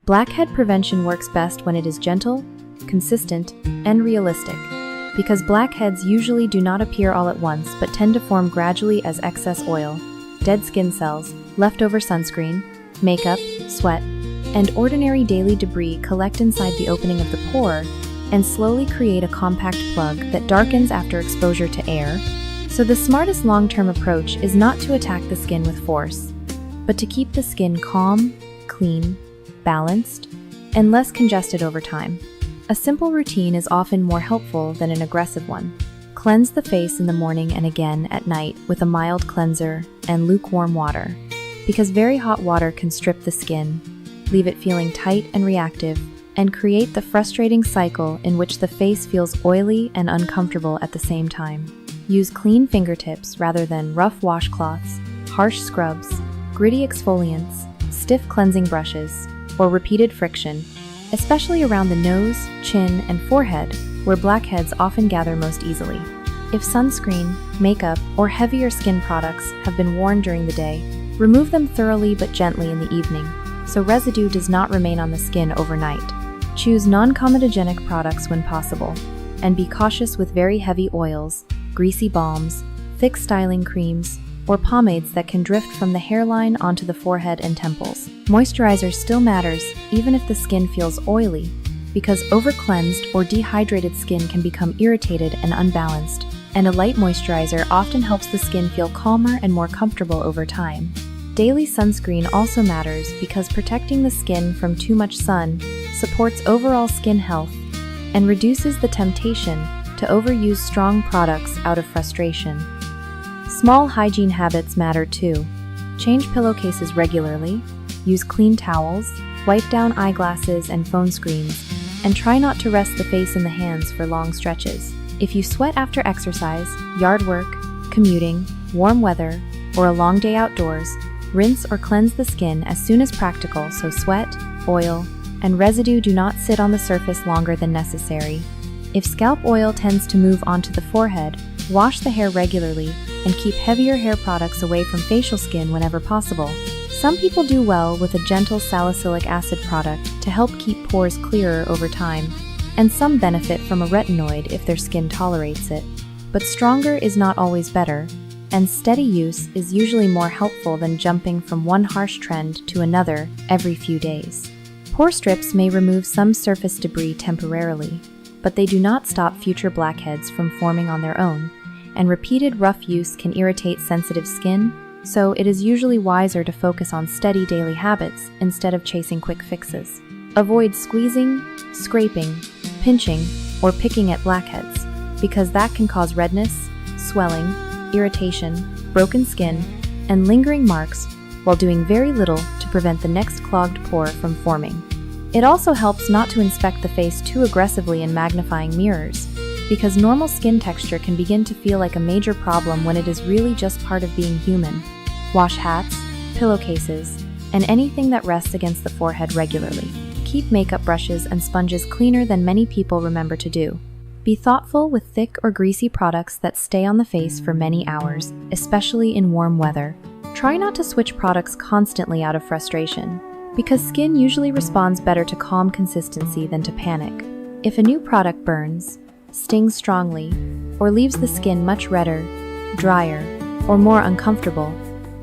Blackhead prevention works best when it is gentle, consistent, and realistic, because blackheads usually do not appear all at once but tend to form gradually as excess oil, dead skin cells, leftover sunscreen, makeup, sweat, and ordinary daily debris collect inside the opening of the pore and slowly create a compact plug that darkens after exposure to air. So the smartest long-term approach is not to attack the skin with force, but to keep the skin calm, clean, balanced, and less congested over time. A simple routine is often more helpful than an aggressive one. Cleanse the face in the morning and again at night with a mild cleanser and lukewarm water, because very hot water can strip the skin, leave it feeling tight and reactive, and create the frustrating cycle in which the face feels oily and uncomfortable at the same time. Use clean fingertips rather than rough washcloths, harsh scrubs, gritty exfoliants, stiff cleansing brushes, or repeated friction, especially around the nose, chin, and forehead, where blackheads often gather most easily. If sunscreen, makeup, or heavier skin products have been worn during the day, remove them thoroughly but gently in the evening, so residue does not remain on the skin overnight. Choose non-comedogenic products when possible, and be cautious with very heavy oils, greasy balms, thick styling creams, or pomades that can drift from the hairline onto the forehead and temples. Moisturizer still matters even if the skin feels oily, because over-cleansed or dehydrated skin can become irritated and unbalanced, and a light moisturizer often helps the skin feel calmer and more comfortable over time. Daily sunscreen also matters because protecting the skin from too much sun supports overall skin health and reduces the temptation to overuse strong products out of frustration. Small hygiene habits matter too. Change pillowcases regularly, use clean towels, wipe down eyeglasses and phone screens, and try not to rest the face in the hands for long stretches. If you sweat after exercise, yard work, commuting, warm weather, or a long day outdoors, rinse or cleanse the skin as soon as practical so sweat, oil, and residue do not sit on the surface longer than necessary. If scalp oil tends to move onto the forehead, wash the hair regularly and keep heavier hair products away from facial skin whenever possible. Some people do well with a gentle salicylic acid product to help keep pores clearer over time, and some benefit from a retinoid if their skin tolerates it. But stronger is not always better, and steady use is usually more helpful than jumping from one harsh trend to another every few days. Pore strips may remove some surface debris temporarily, but they do not stop future blackheads from forming on their own, and repeated rough use can irritate sensitive skin, so it is usually wiser to focus on steady daily habits instead of chasing quick fixes. Avoid squeezing, scraping, pinching, or picking at blackheads, because that can cause redness, swelling, irritation, broken skin, and lingering marks while doing very little to prevent the next clogged pore from forming. It also helps not to inspect the face too aggressively in magnifying mirrors, because normal skin texture can begin to feel like a major problem when it is really just part of being human. Wash hats, pillowcases, and anything that rests against the forehead regularly. Keep makeup brushes and sponges cleaner than many people remember to do. Be thoughtful with thick or greasy products that stay on the face for many hours, especially in warm weather. Try not to switch products constantly out of frustration, because skin usually responds better to calm consistency than to panic. If a new product burns, stings strongly, or leaves the skin much redder, drier, or more uncomfortable,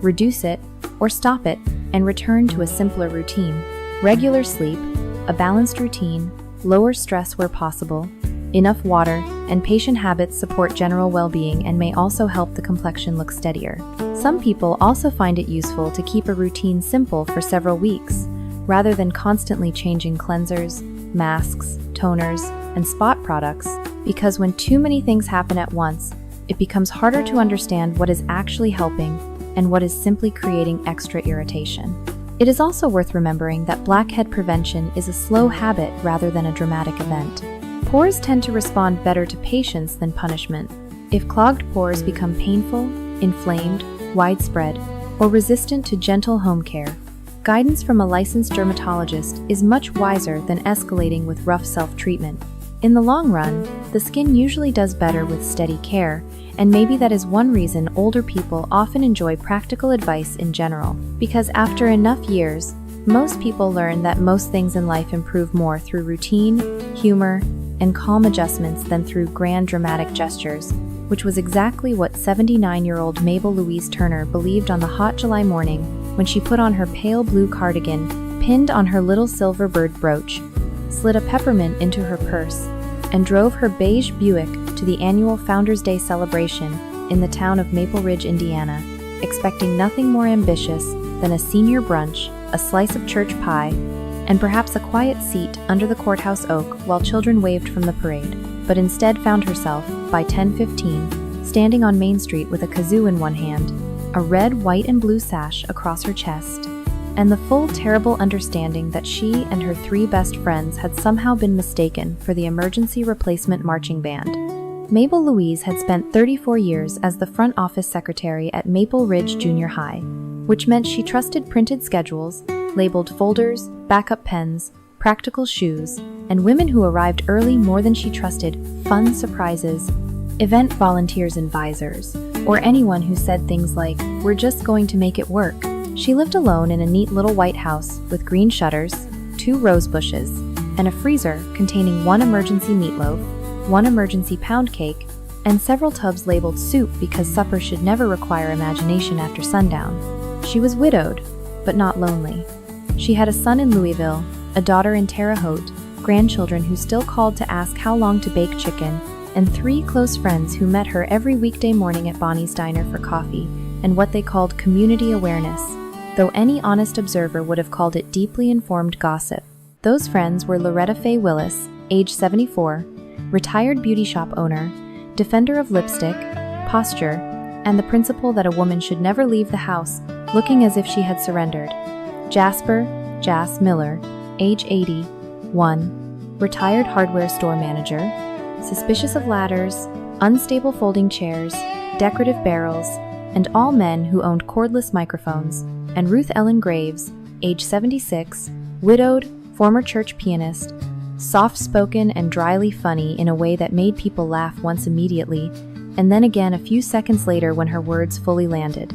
reduce it or stop it and return to a simpler routine. Regular sleep, a balanced routine, lower stress where possible, enough water, and patient habits support general well-being and may also help the complexion look steadier. Some people also find it useful to keep a routine simple for several weeks, rather than constantly changing cleansers, masks, toners, and spot products, because when too many things happen at once, it becomes harder to understand what is actually helping and what is simply creating extra irritation. It is also worth remembering that blackhead prevention is a slow habit rather than a dramatic event. Pores tend to respond better to patience than punishment. If clogged pores become painful, inflamed, widespread, or resistant to gentle home care, guidance from a licensed dermatologist is much wiser than escalating with rough self-treatment. In the long run, the skin usually does better with steady care, and maybe that is one reason older people often enjoy practical advice in general, because after enough years, Most people learn that most things in life improve more through routine, humor, and calm adjustments than through grand dramatic gestures, which was exactly what 79-year-old Mabel Louise Turner believed on the hot July morning when she put on her pale blue cardigan, pinned on her little silver bird brooch, slid a peppermint into her purse, and drove her beige Buick to the annual Founders Day celebration in the town of Maple Ridge, Indiana, expecting nothing more ambitious than a senior brunch, a slice of church pie, and perhaps a quiet seat under the courthouse oak while children waved from the parade, but instead found herself, by 10:15, standing on Main Street with a kazoo in one hand, a red, white, and blue sash across her chest, and the full terrible understanding that she and her 3 best friends had somehow been mistaken for the emergency replacement marching band. Mabel Louise had spent 34 years as the front office secretary at Maple Ridge Junior High, which meant she trusted printed schedules, labeled folders, backup pens, practical shoes, and women who arrived early more than she trusted fun surprises, event volunteers and visors, or anyone who said things like, "We're just going to make it work." She lived alone in a neat little white house with green shutters, 2 rose bushes, and a freezer containing 1 emergency meatloaf, 1 emergency pound cake, and several tubs labeled soup because supper should never require imagination after sundown. She was widowed, but not lonely. She had a son in Louisville, a daughter in Terre Haute, grandchildren who still called to ask how long to bake chicken, and 3 close friends who met her every weekday morning at Bonnie's Diner for coffee and what they called community awareness, though any honest observer would have called it deeply informed gossip. Those friends were Loretta Faye Willis, age 74, retired beauty shop owner, defender of lipstick, posture, and the principle that a woman should never leave the house looking as if she had surrendered. Jasper, Jas Miller, age 81, retired hardware store manager, suspicious of ladders, unstable folding chairs, decorative barrels, and all men who owned cordless microphones, and Ruth Ellen Graves, age 76, widowed, former church pianist, soft-spoken and dryly funny in a way that made people laugh once immediately, and then again a few seconds later when her words fully landed.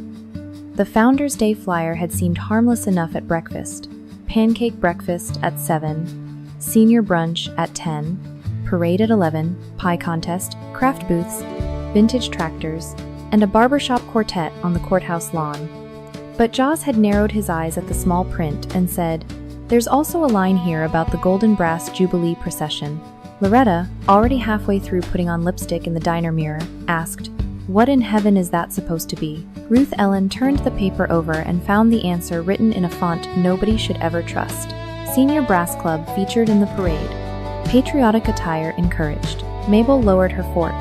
The Founders Day flyer had seemed harmless enough at breakfast. Pancake breakfast at 7, senior brunch at 10, parade at 11, pie contest, craft booths, vintage tractors, and a barbershop quartet on the courthouse lawn. But Jaws had narrowed his eyes at the small print and said, "There's also a line here about the Golden Brass Jubilee procession." Loretta, already halfway through putting on lipstick in the diner mirror, asked, "What in heaven is that supposed to be?" Ruth Ellen turned the paper over and found the answer written in a font nobody should ever trust. Senior Brass Club featured in the parade. Patriotic attire encouraged. Mabel lowered her fork.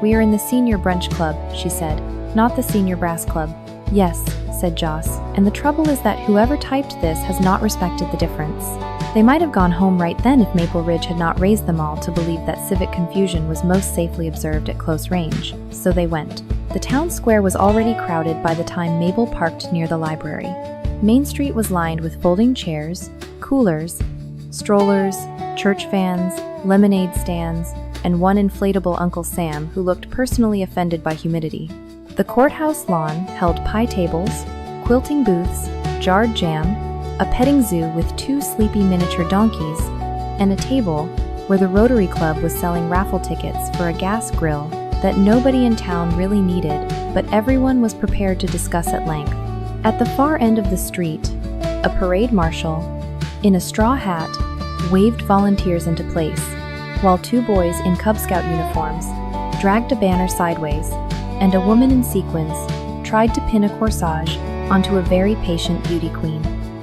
"We are in the Senior Brunch Club," she said, "not the Senior Brass Club." "Yes," said Joss, "and the trouble is that whoever typed this has not respected the difference." They might have gone home right then if Maple Ridge had not raised them all to believe that civic confusion was most safely observed at close range, so they went. The town square was already crowded by the time Mabel parked near the library. Main Street was lined with folding chairs, coolers, strollers, church fans, lemonade stands, and one inflatable Uncle Sam who looked personally offended by humidity. The courthouse lawn held pie tables, quilting booths, jarred jam, a petting zoo with 2 sleepy miniature donkeys, and a table where the Rotary Club was selling raffle tickets for a gas grill that nobody in town really needed, but everyone was prepared to discuss at length. At the far end of the street, a parade marshal, in a straw hat, waved volunteers into place, while 2 boys in Cub Scout uniforms dragged a banner sideways, and a woman in sequins tried to pin a corsage onto a very patient beauty queen.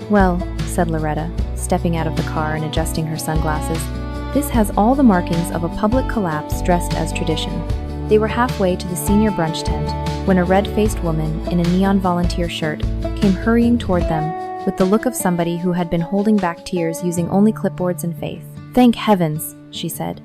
"Well," said Loretta, stepping out of the car and adjusting her sunglasses, "this has all the markings of a public collapse dressed as tradition." They were halfway to the senior brunch tent when a red-faced woman in a neon volunteer shirt came hurrying toward them with the look of somebody who had been holding back tears using only clipboards and faith. "Thank heavens," she said.